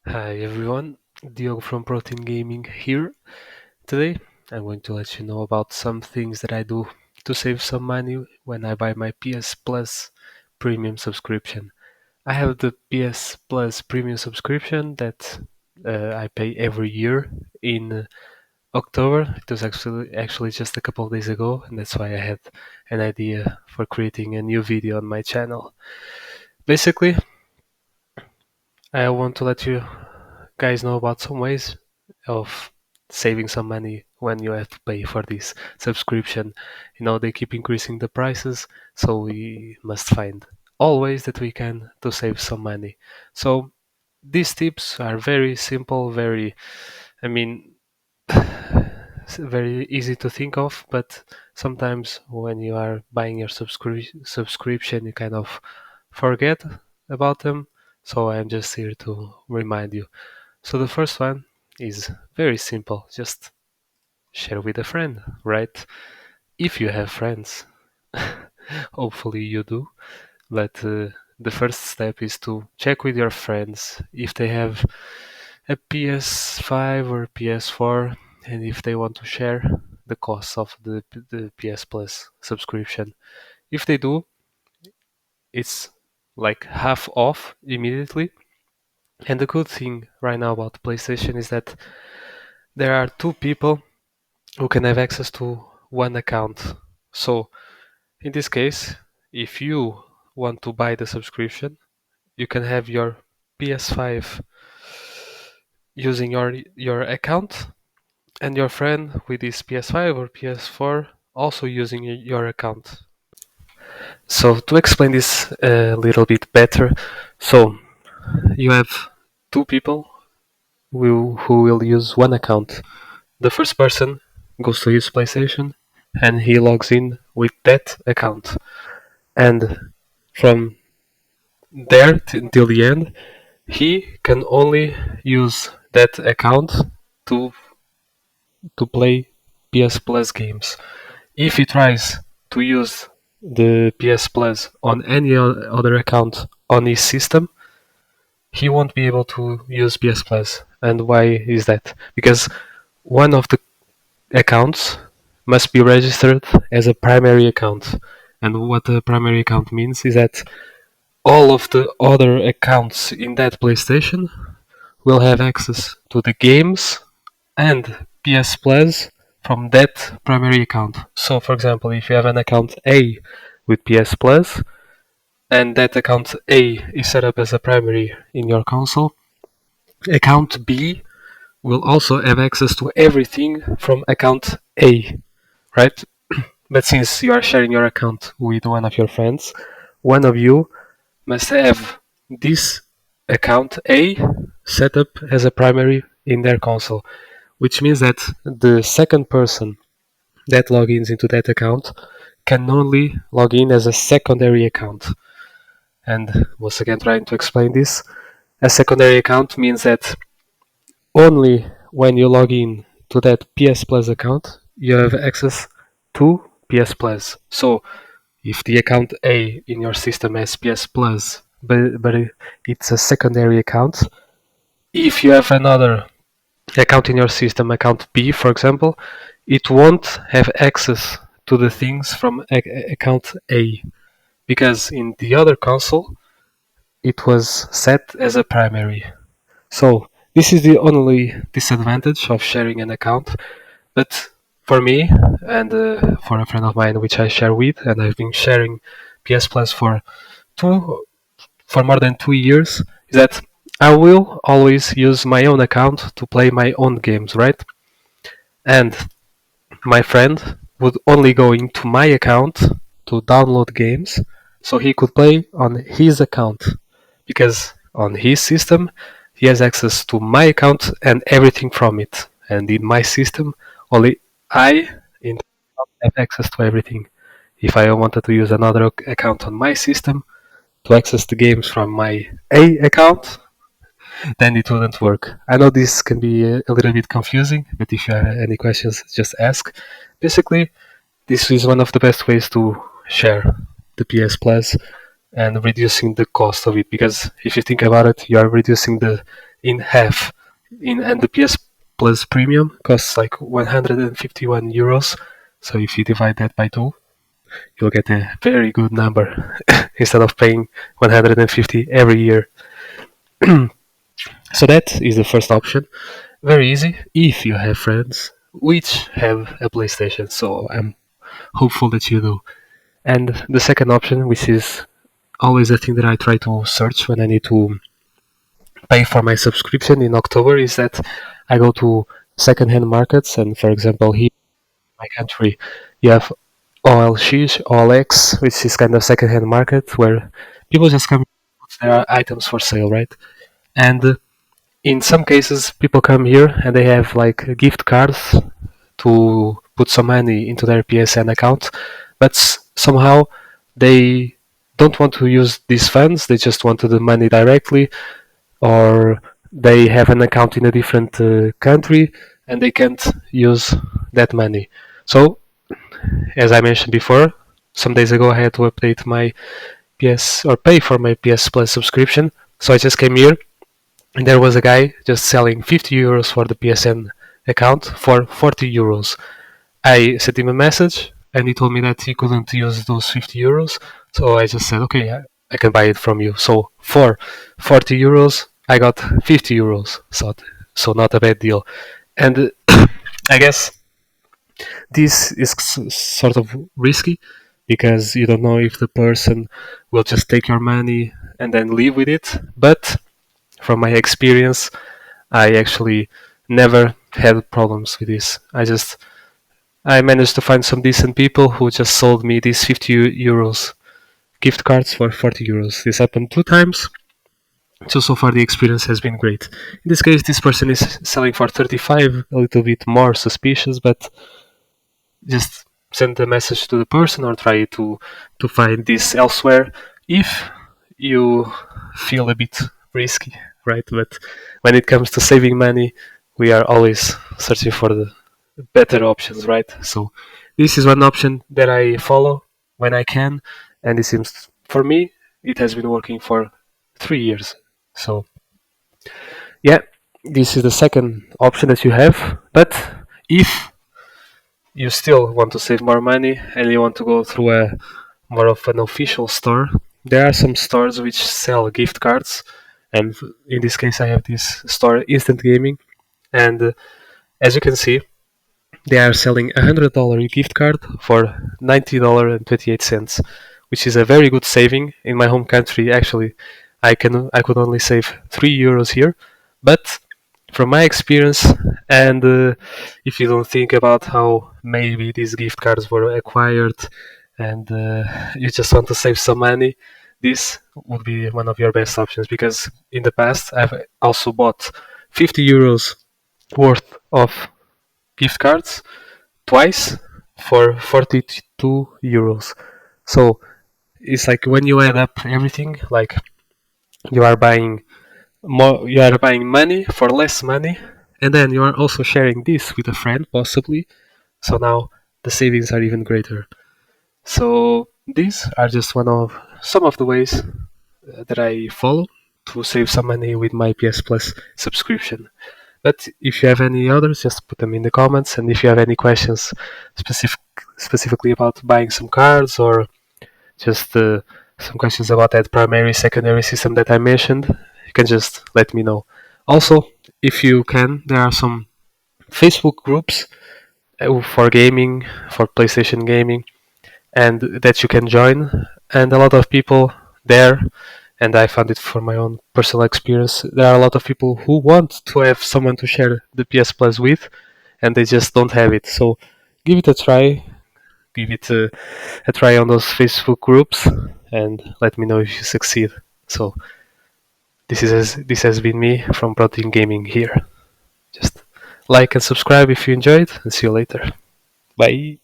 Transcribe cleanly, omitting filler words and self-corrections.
Hi everyone, Diogo from Protein Gaming here. Today I'm going to let you know about some things that I do to save some money when I buy my PS Plus premium subscription. I have the PS Plus premium subscription that I pay every year in October. It was actually just a couple of days ago, and that's why I had an idea for creating a new video on my channel. Basically, I want to let you guys know about some ways of saving some money when you have to pay for this subscription. They keep increasing the prices, so we must find all ways that we can to save some money. So these tips are very simple, I mean, very easy to think of, but sometimes when you are buying your subscription, you kind of forget about them. So I'm just here to remind you. So the first one is very simple. Just share with a friend, right? If you have friends, hopefully you do. But the first step is to check with your friends if they have a PS5 or PS4 and if they want to share the cost of the PS Plus subscription. If they do, it's like half off immediately. And the good thing right now about the PlayStation is that there are two people who can have access to one account. So in this case, if you want to buy the subscription, you can have your PS5 using your account and your friend with his PS5 or PS4 also using your account. So to explain this a little bit better, so you have two people who will use one account. The first person goes to his PlayStation and he logs in with that account. And from there until the end, he can only use that account to play PS Plus games. If he tries to use the PS Plus on any other account on his system, he won't be able to use PS Plus. And why is that? Because one of the accounts must be registered as a primary account. And what a primary account means is that all of the other accounts in that PlayStation will have access to the games and PS Plus from that primary account. So, for example, if you have an account A with PS Plus and that account A is set up as a primary in your console, account B will also have access to everything from account A, right? But since you are sharing your account with one of your friends, one of you must have this account A set up as a primary in their console, which means that the second person that logins into that account can only log in as a secondary account. And once again, trying to explain this, a secondary account means that only when you log in to that PS Plus account, you have access to PS Plus. So if the account A in your system has PS Plus, but it's a secondary account, if you have another account in your system, account B, for example, it won't have access to the things from account A because in the other console it was set as a primary. So this is the only disadvantage of sharing an account. But for me and for a friend of mine, which I share with, and I've been sharing PS Plus two for more than 2 years, is that I will always use my own account to play my own games, right? And my friend would only go into my account to download games so he could play on his account because on his system he has access to my account and everything from it, and in my system only I in have access to everything. If I wanted to use another account on my system to access the games from my A account, then it wouldn't work. I know this can be a little bit confusing, but if you have any questions, just ask. Basically, this is one of the best ways to share the PS Plus and reducing the cost of it, because if you think about it, you are reducing the in half. And the PS Plus Premium costs like 151 euros. So if you divide that by two, you'll get a very good number instead of paying 150 every year. So that is the first option. Very easy if you have friends which have a PlayStation. So I'm hopeful that you do. And the second option, which is always a thing that I try to search when I need to pay for my subscription in October, is that I go to secondhand markets. And for example, here in my country, you have OLX, OLX, which is kind of secondhand market where people just come with their items for sale, right? And in some cases, people come here and they have like gift cards to put some money into their PSN account, but somehow they don't want to use these funds. They just want the money directly, or they have an account in a different country and they can't use that money. So, as I mentioned before, some days ago I had to update my PS or pay for my PS Plus subscription. So I just came here and there was a guy just selling 50 euros for the PSN account for 40 euros. I sent him a message and he told me that he couldn't use those 50 euros. So I just said, okay, I can buy it from you. So for 40 euros, I got 50 euros. So not a bad deal. And I guess this is sort of risky because you don't know if the person will just take your money and then leave with it. But from my experience, I actually never had problems with this. I managed to find some decent people who just sold me these 50 euros gift cards for 40 euros. This happened 2 times. So far the experience has been great. In this case, this person is selling for 35, a little bit more suspicious, but just send a message to the person or try to find this elsewhere if you feel a bit risky, right? But when it comes to saving money, we are always searching for the better options, right? So this is one option that I follow when I can, and it seems for me it has been working for 3 years. So yeah, this is the second option that you have. But if you still want to save more money and you want to go through a more of an official store, there are some stores which sell gift cards, and in this case I have this store, Instant Gaming, and as you can see, they are selling $100 gift card for $90.28, which is a very good saving. In my home country, actually, I could only save €3 here, but from my experience, and if you don't think about how maybe these gift cards were acquired, and you just want to save some money, this would be one of your best options, because in the past I've also bought €50 worth of gift cards twice for 42 euros. So it's like when you add up everything, like you are buying more, you are buying money for less money, and then you are also sharing this with a friend, possibly. So now the savings are even greater. So these are just one of some of the ways that I follow to save some money with my PS Plus subscription. But if you have any others, just put them in the comments. And if you have any questions specifically about buying some cards, or just some questions about that primary, secondary system that I mentioned, you can just let me know. Also, if you can, there are some Facebook groups for gaming, for PlayStation gaming, and that you can join. And a lot of people there, and I found it from my own personal experience, there are a lot of people who want to have someone to share the PS Plus with, and they just don't have it. So give it a try. Give it a try on those Facebook groups, and let me know if you succeed. So this has been me from Protein Gaming here. Just like and subscribe if you enjoyed, and see you later. Bye.